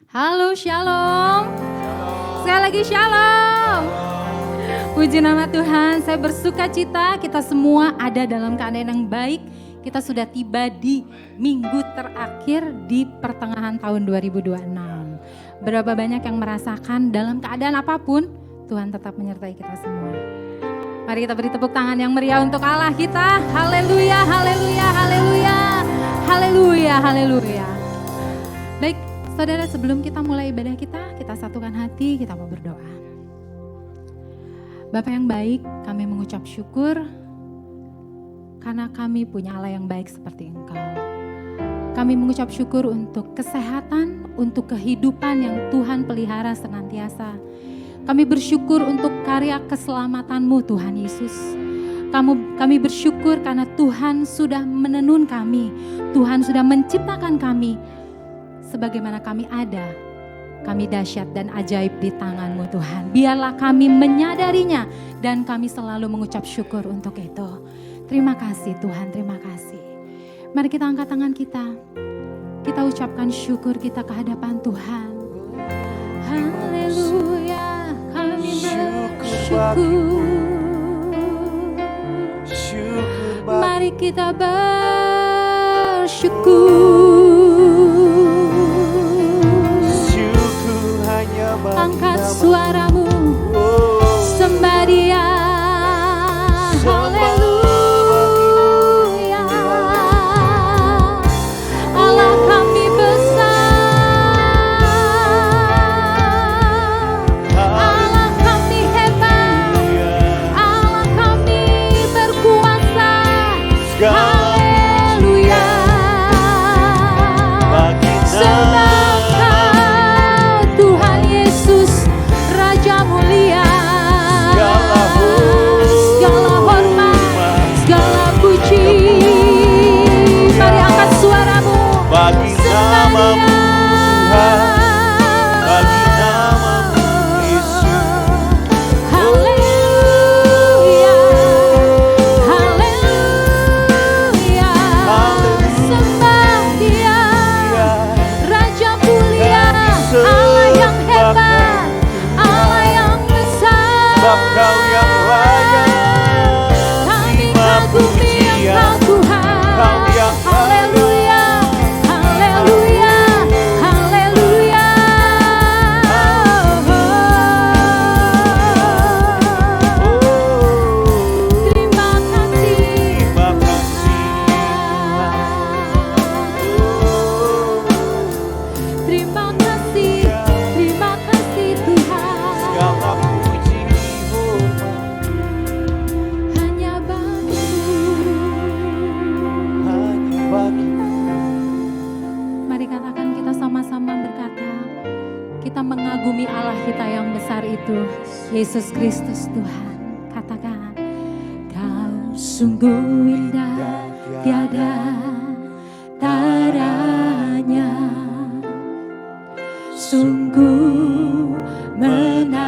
Halo, shalom. Sekali lagi shalom. Puji nama Tuhan, saya bersuka cita kita semua ada dalam keadaan yang baik. Kita sudah tiba di minggu terakhir di pertengahan tahun 2026. Berapa banyak yang merasakan dalam keadaan apapun, Tuhan tetap menyertai kita semua. Mari kita beri tepuk tangan yang meriah untuk Allah kita. Haleluya, haleluya, haleluya, haleluya, haleluya. Baik, saudara, sebelum kita mulai ibadah kita satukan hati, kita mau berdoa. Bapa yang baik, kami mengucap syukur karena kami punya Allah yang baik seperti Engkau. Kami mengucap syukur untuk kesehatan, untuk kehidupan yang Tuhan pelihara senantiasa. Kami bersyukur untuk karya keselamatan-Mu Tuhan Yesus. Kami bersyukur karena Tuhan sudah menenun kami. Tuhan sudah menciptakan kami. Sebagaimana kami ada, kami dahsyat dan ajaib di tangan-Mu Tuhan. Biarlah kami menyadarinya dan kami selalu mengucap syukur untuk itu. Terima kasih Tuhan, terima kasih. Mari kita angkat tangan kita. Kita ucapkan syukur kita ke hadapan Tuhan. Haleluya. Kami bersyukur. Mari kita bersyukur. Angkat suaramu, sembah Dia. Haleluya. Allah kami besar, Allah kami hebat, Allah kami berkuasa. Haleluya. Sembah Kau Tuhan Yesus, Raja mulia. Segala hormat, segala puji. Mari angkat suaramu, bagi nama-Mu Tuhan, bagi nama-Mu Yesus. Haleluya, haleluya. Sembah Dia, Raja mulia, Allah yang hebat, Allah yang besar. Sebab Kau yang layak Kami terima kagumi pujian. Engkau Tuhan. Kau yang Haleluya, haleluya, haleluya. Terima kasih. Terima kasih Terima kasih, terima kasih Tuhan. segala puji hormat Hanya Bagi-Mu. hanya bagi-Mu. Mari katakan kita sama-sama berkata, kita mengagumi Allah kita yang besar itu, Yesus Kristus Tuhan. Katakan, Kau sungguh indah, tiada taranya, sungguh menakjubkan,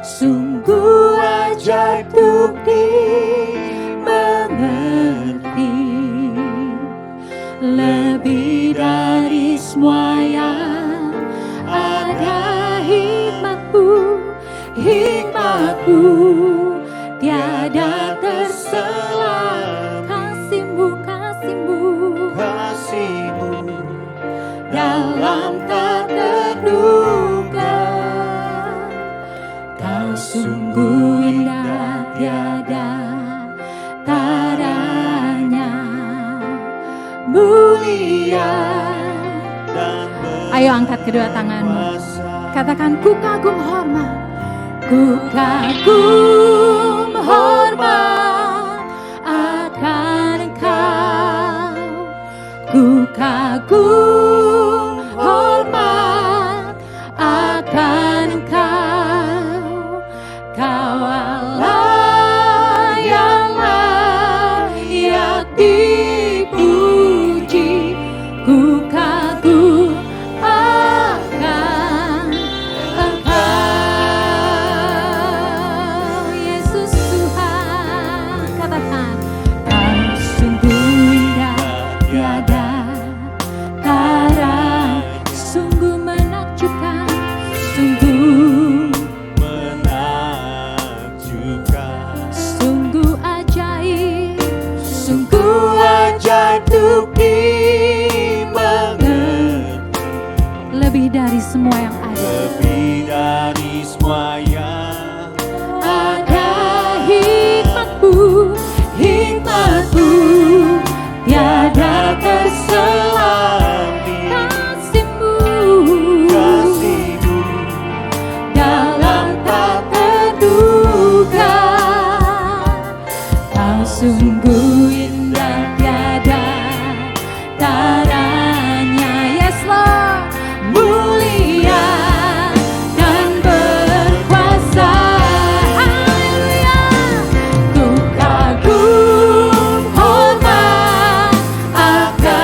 sungguh ajaib untuk dimengerti, lebih dari semua yang ada. Hikmat-Mu tiada tersela. Kasih-Mu Kasih-Mu dalam tak terduga. Kau sungguh indah, tiada taranya, mulia. dan Ayo angkat kedua tanganmu, berkuasa. katakan, ku kagum hormat, ku kagum hormat akan Engkau, ku kagum hormat akan Engkau. Kau Allah yang layak dipuji, ku kagum akan Engkau, Yesus Tuhan. Katakan, Kau sungguh indah, tiada terselam di kasih-Mu, kasih-Mu dalam tak terduga. Kau sungguh indah tiada taranya. Yes Lord, mulia dan berkuasa. Haleluya. Ku kagum hormat akan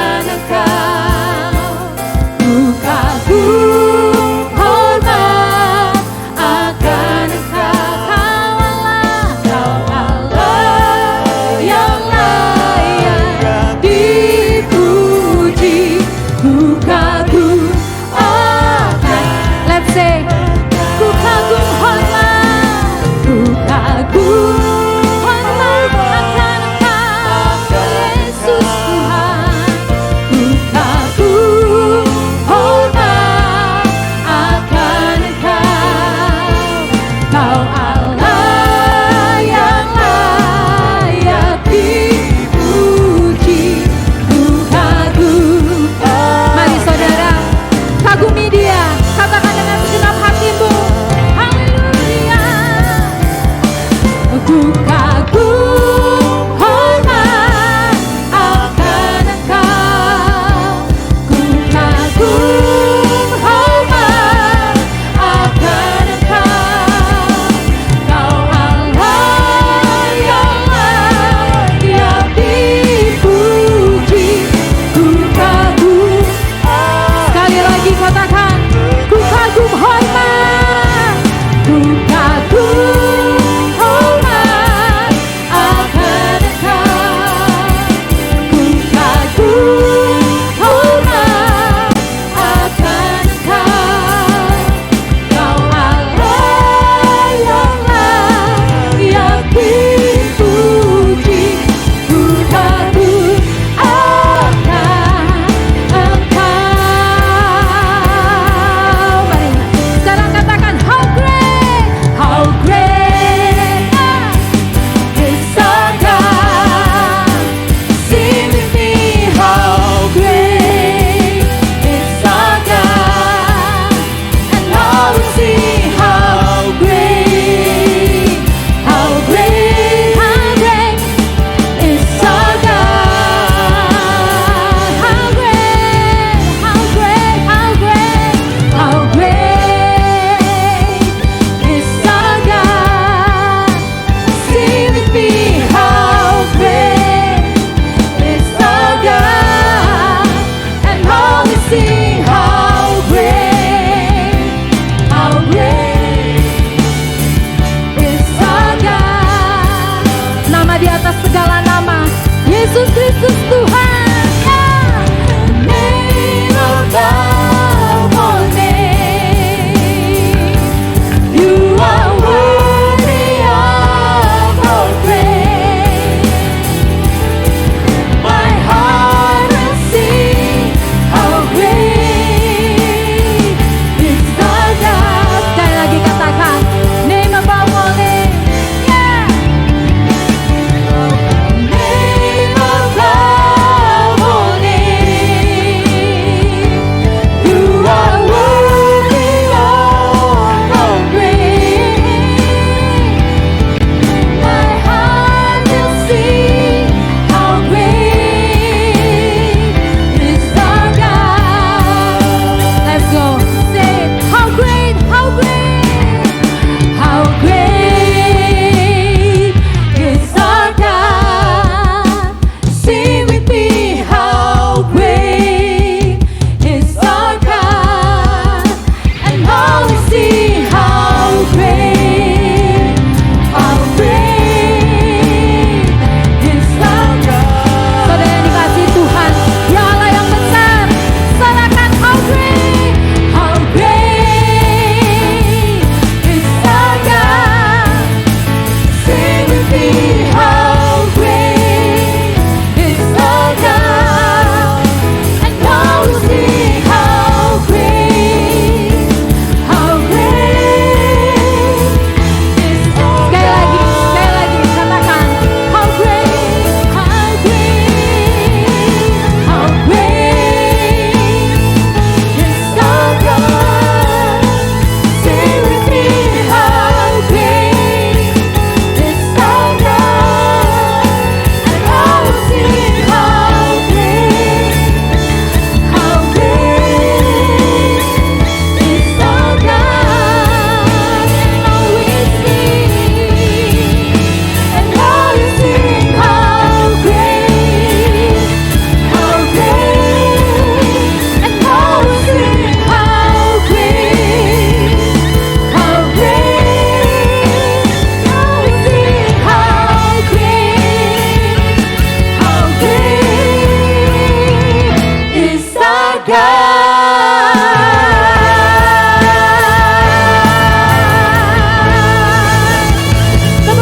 Tepuk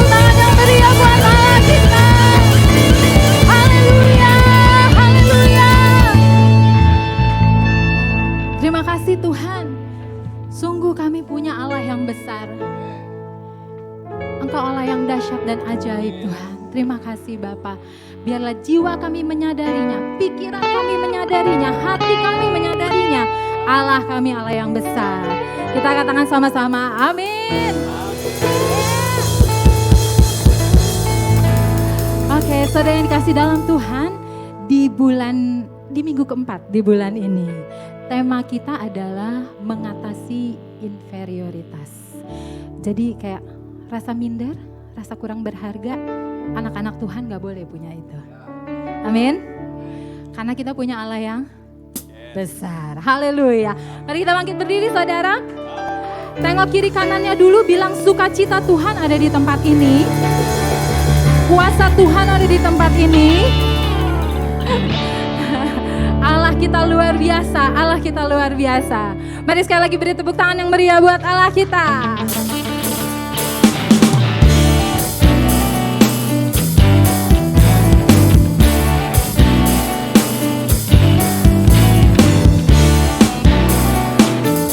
tangan yang meriah buat Allah kita. Haleluya, haleluya. Terima kasih Tuhan. Sungguh kami punya Allah yang besar. Engkau Allah yang dahsyat dan ajaib Tuhan. Terima kasih Bapa. Biarlah jiwa kami menyadarinya, pikiran kami menyadarinya, hati kami menyadarinya. Allah kami Allah yang besar. Kita katakan sama-sama, amin. Oke, saudara yang dikasih dalam Tuhan, di minggu keempat di bulan ini, tema kita adalah mengatasi inferioritas. Jadi kayak rasa minder, rasa kurang berharga, anak-anak Tuhan gak boleh punya itu. Amin. Karena kita punya Allah yang besar. Haleluya. Mari kita bangkit berdiri saudara. Tengok kiri kanannya dulu, bilang sukacita Tuhan ada di tempat ini. Kuasa Tuhan ada di tempat ini. Allah kita luar biasa, Allah kita luar biasa. Mari sekali lagi beri tepuk tangan yang meriah buat Allah kita.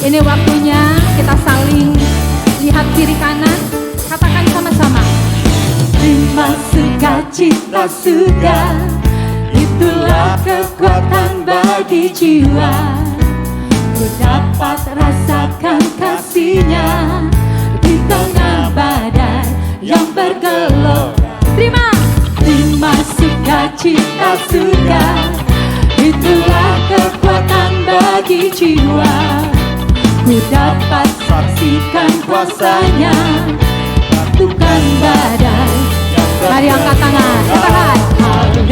Ini waktunya kita saling lihat kiri kanan, katakan sama-sama. Terima sukacita sudah, itulah kekuatan bagi jiwa. Ku dapat rasakan kasih-Nya di tengah badai yang bergelora. Terima sukacita sudah, itulah kekuatan bagi jiwa. Ku dapat saksikan kuasa-Nya, taklukan badai. Mari angkat tangan, katakan haleluya.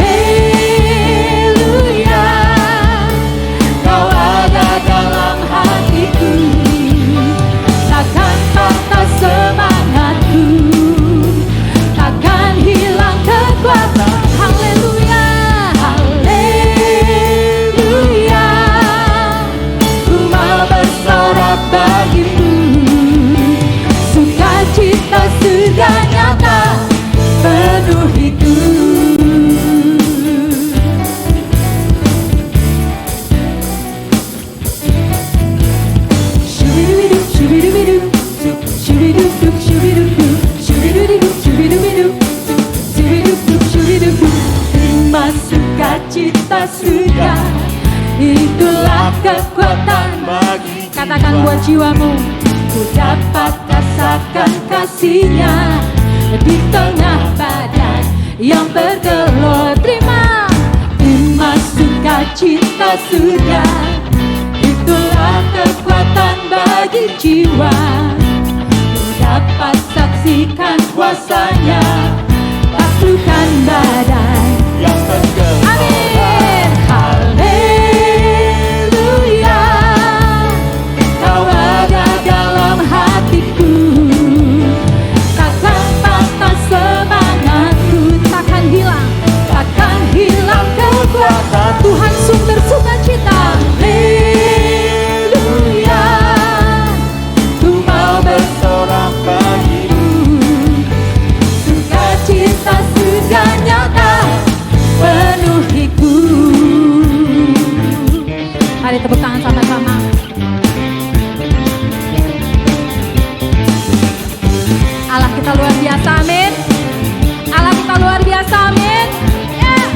Kau ada dalam hatiku, takkan patah semangatku, takkan hilang kekuatan. Haleluya, haleluya. Ku mau bersorak bagimu, sukacita sudah nyata penuhiku. Terima sukacita sudah, itulah kekuatan bagi jiwa. Katakan buat jiwamu, ku dapat rasakan kasih-Nya di tengah badai yang bergelora. Terima sukacita sudah, itulah kekuatan bagi jiwa. Ku dapat saksikan kuasa-Nya, taklukan badai yang bergelora. Amin. Haleluya. Kau ada dalam hatiku, takkan patah semangatku, takkan hilang kekuatan. Tuhan sumber sukacita. Haleluya. Ku mau bersorak bagimu, sukacita sudah nyata penuhiku. Mari tepuk tangan sama-sama. Allah kita luar biasa, amin. Allah kita luar biasa, amin. Yeah.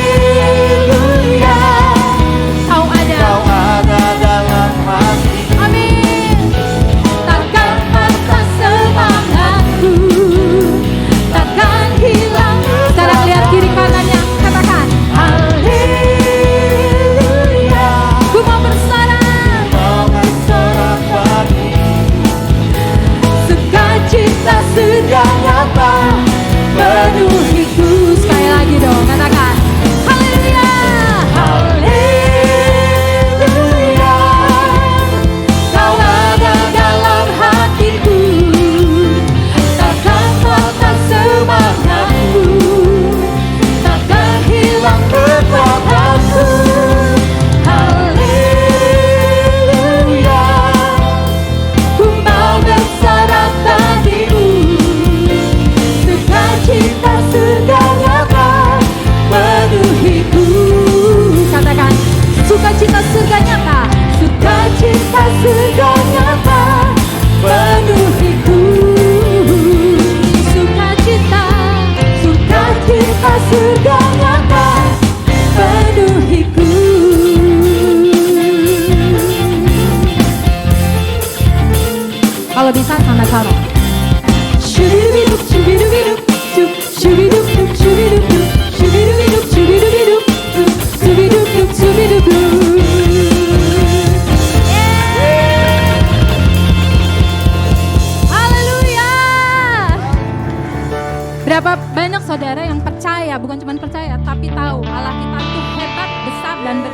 Haleluya. Kau ada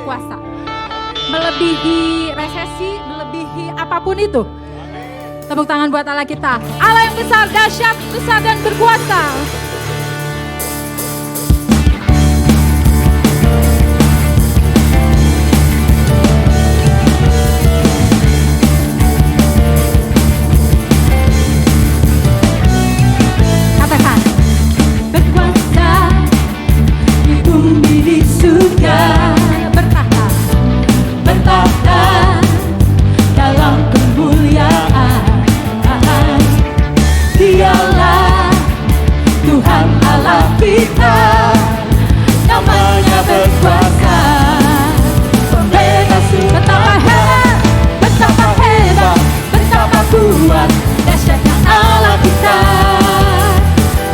berkuasa. Melebihi resesi, melebihi apapun itu. Tepuk tangan buat Allah kita. Allah yang besar, dahsyat, besar dan berkuasa. Katakan, berkuasa di bumi di surga, bertahta dalam kemuliaan. Dialah Tuhan Allah kita, namanya berkuasa. Betapa hebat, betapa hebat, betapa kuat, dahsyatnya Allah kita.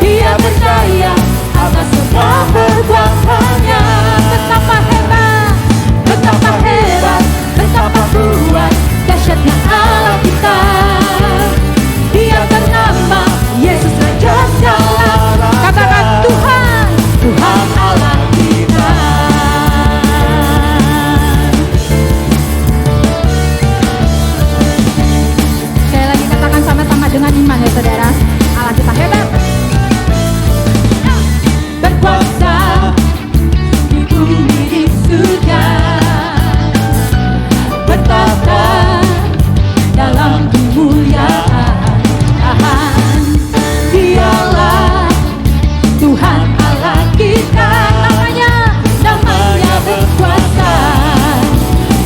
Dia berdaya atas semua perbuatannya. Betapa hebat, betapa hebat, betapa kuat, dahsyatnya Allah kita. Dia bernama Yesus Raja segala. Katakan Tuhan, Tuhan Allah kita. Sekali lagi katakan sama-sama dengan iman ya saudara. Allah kita hebat. Berkuasa di bumi di surga, bertahta dalam kemuliaan. Dialah Tuhan Allah kita, namanya berkuasa,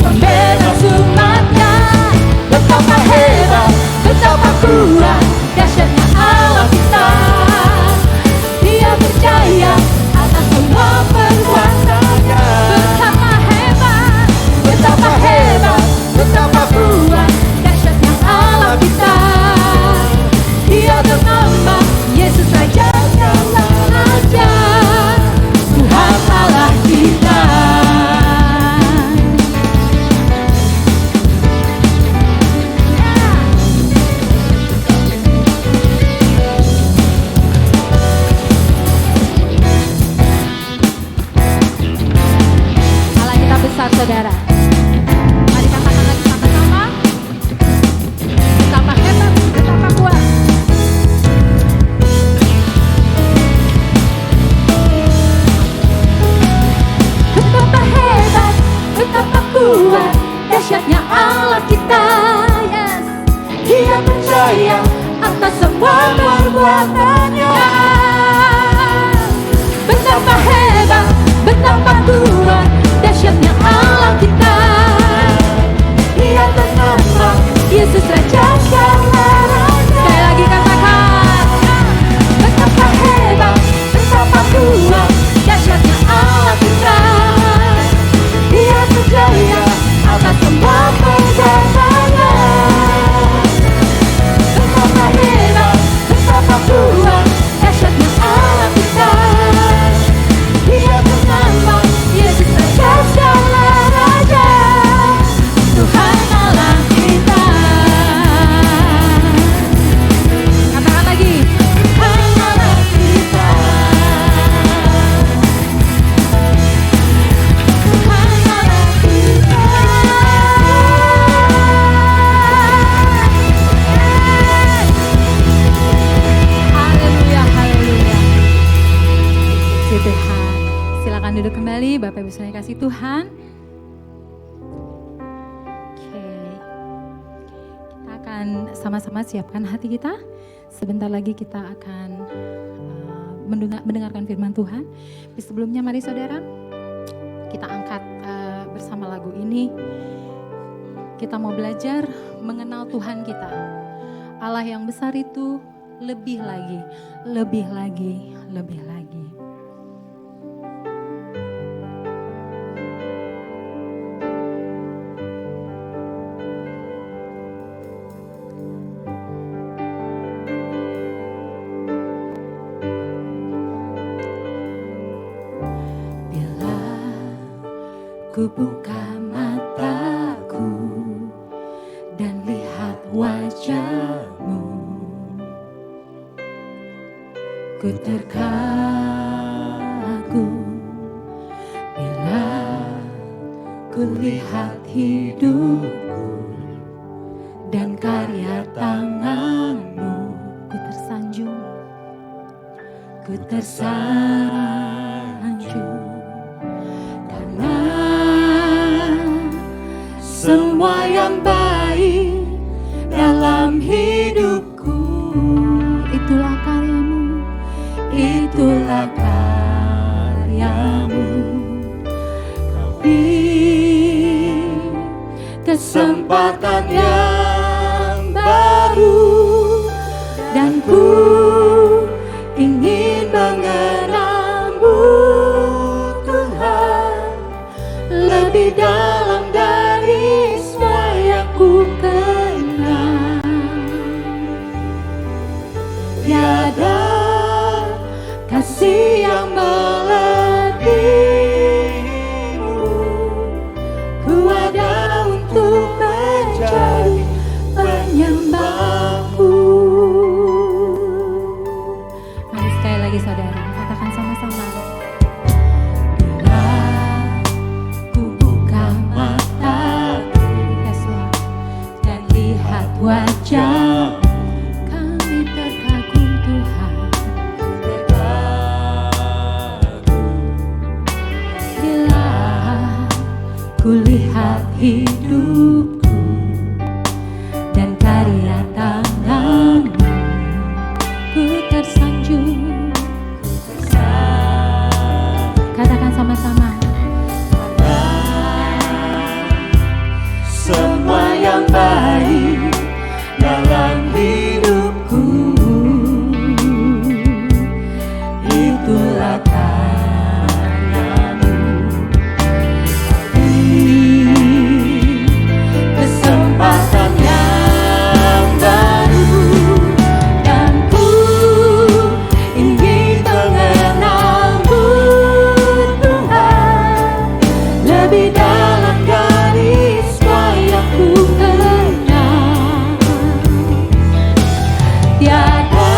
pembebas umatnya. Betapa hebat, betapa kuat, dahsyatnya Allah kita. Dia berjaya atas semua perbuatannya. Betapa hebat, betapa hebat, betapa kuat, dahsyatnya Allah kita. Dia bernama Yesus Raja segala raja, Tuhan Allah kita. Allah kita besar saudara. Mari katakan lagi sama-sama. Betapa hebat, betapa kuat. Betapa hebat, betapa kuat, dahsyatnya Allah kita. Yes. Dia percaya atas semua perbuatannya. Betapa hebat, betapa kuat, dahsyatnya Allah kita. Dia bernama Yesus Raja segala raja. Sekali lagi katakan, betapa hebat, betapa kuat, dahsyatnya Allah kita. Dia berjaya atas semua perbuatannya. Betapa hebat, betapa kuat, dahsyatnya Allah kita. Dia bernama Yesus Raja segala raja, Tuhan Allah kita. Katakan lagi, Tuhan Allah kita. Tuhan Allah kita. Haleluya, haleluya. Puji Tuhan. Silakan duduk kembali, Bapak Ibu sekalian kasih Tuhan. Oke. Kita akan sama-sama siapkan hati kita. Sebentar lagi kita akan mendengarkan firman Tuhan. Tapi sebelumnya mari saudara, kita angkat bersama lagu ini. Kita mau belajar mengenal Tuhan kita. Allah yang besar itu lebih lagi, lebih lagi, lebih lagi. Bila ku buka mataku dan lihat wajah-Mu, ku terkagum bila Kulihat hidupku dan karya tanganmu. Ku tersanjung, ku tersanjung, karena semua yang baik dalam hidupku. Itulah karyamu, itulah karyamu. Kau beri kesempatan yang baru, dan ku ingin mengenalmu Tuhan lebih dalam dari semua yang ku kenal. Tiada kasih yang melebihimu. Ku ada untuk menjadi penyembahmu. Mari sekali lagi saudara, katakan sama-sama. Bila ku buka mataku, Yesus, dan lihat wajah, kami terkagum Tuhan. Bila ku lihat hidupku dan karya tanganmu, ku tersanjung. Katakan sama-sama. Semua yang baik dalam hidupku, itulah karyamu. Kesempatan yang baru, dan ku ingin mengenalmu Tuhan lebih dalam dari semua yang ku kenal. Tiada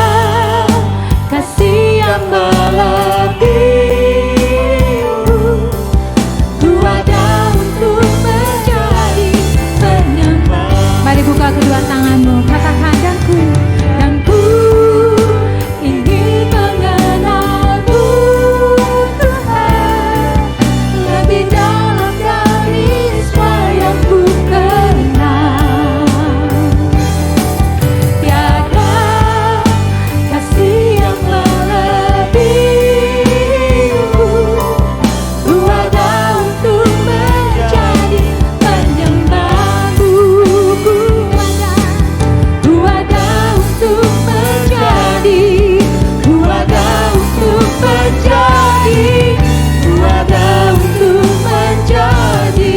kasih yang melebihimu. Ku ada untuk menjadi penyembah. Mari buka kedua tanganmu, katakan dan ku ingin mengenalmu Tuhan lebih dalam dari semua yang ku kenal. Tiada kasih yang melebihimu. Ku ada untuk menjadi penyembahmu. Ku ada untuk menjadi, ku ada untuk menjadi, ku ada untuk menjadi.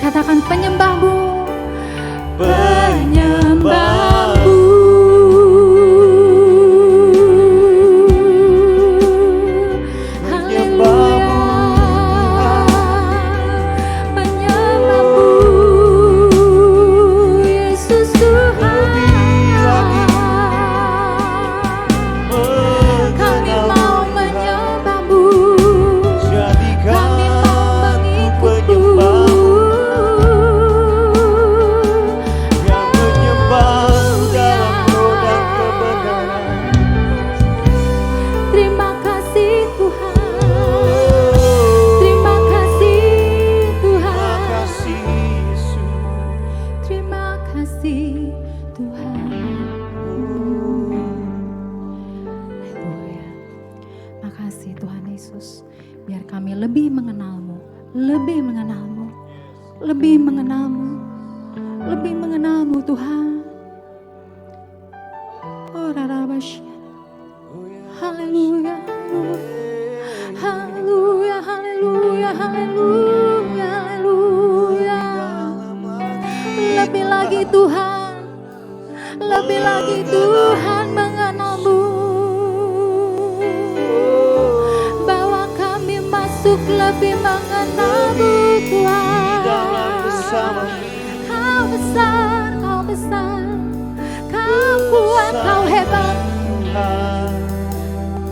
Katakan penyembahmu, penyembahmu. Haleluya, penyembahmu Yesus Tuhan. Kami mau menyembahmu, kami mau mengikutmu. Terima kasih Tuhan, terima kasih Tuhan, terima kasih Tuhan. Haleluya. Makasih Tuhan Yesus, biar kami lebih mengenalmu, lebih mengenalmu, lebih mengenalmu, lebih mengenalmu Tuhan. Oh Rarabash. Haleluya, haleluya, haleluya, haleluya, haleluya. Lebih lagi Tuhan, lebih lagi Tuhan mengenalmu. Bawa kami masuk lebih mengenalmu Tuhan. Kau besar, kau besar, kau kuat, kau hebat.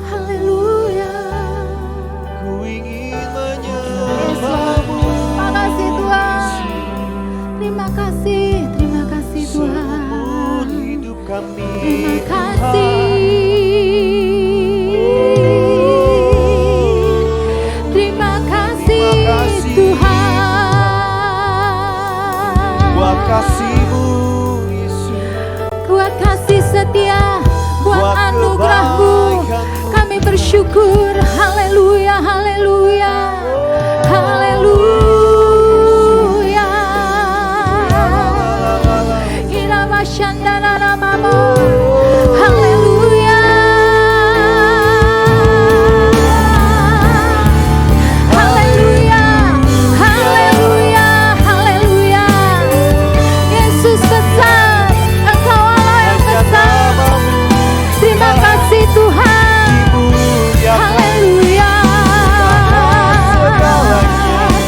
Haleluya. syukur. Haleluya, haleluya, haleluya. Irama shandana namamu. Haleluya. Haleluya, haleluya, haleluya. Yesus besar, Engkau Allah yang besar. Terima kasih Tuhan. Haleluya.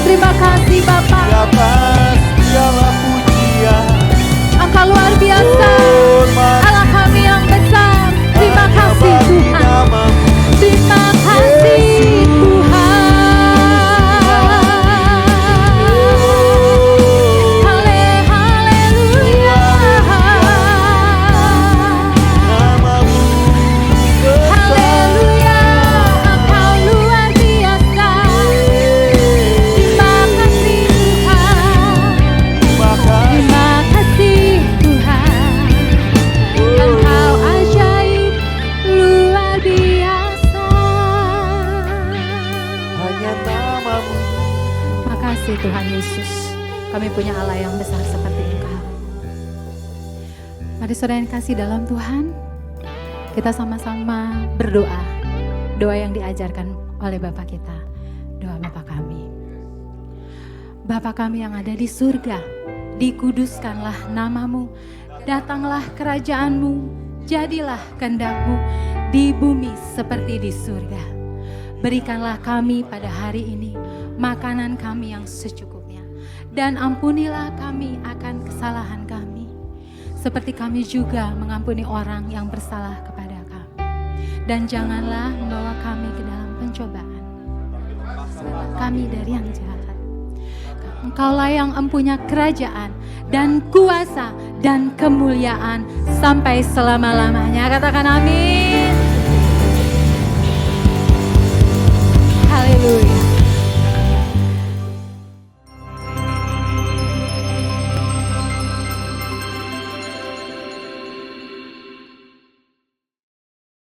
Terima kasih Bapa. Engkau luar biasa. Allah kami yang besar. Terima kasih Tuhan. Terima kasih Tuhan. Haleluya. Haleluya. Engkau luar biasa. Terima kasih Tuhan. Terima kasih Tuhan. Engkau ajaib, luar biasa. Hanya namamu. Makasih Tuhan Yesus. Kami punya Allah yang besar seperti Engkau. Mari saudara yang kasih dalam Tuhan, kita sama-sama berdoa. Doa yang diajarkan oleh Bapa kita. Doa Bapa kami. Bapa kami yang ada di surga, dikuduskanlah namamu, datanglah kerajaanmu, jadilah kehendak-Mu di bumi seperti di surga. Berikanlah kami pada hari ini makanan kami yang secukupnya, dan ampunilah kami akan kesalahan kami, seperti kami juga mengampuni orang yang bersalah kepada kami. Dan janganlah membawa kami ke dalam pencobaan, selamatkan kami dari yang jahat. Engkaulah yang empunya kerajaan dan kuasa dan kemuliaan sampai selama-lamanya. Katakan amin.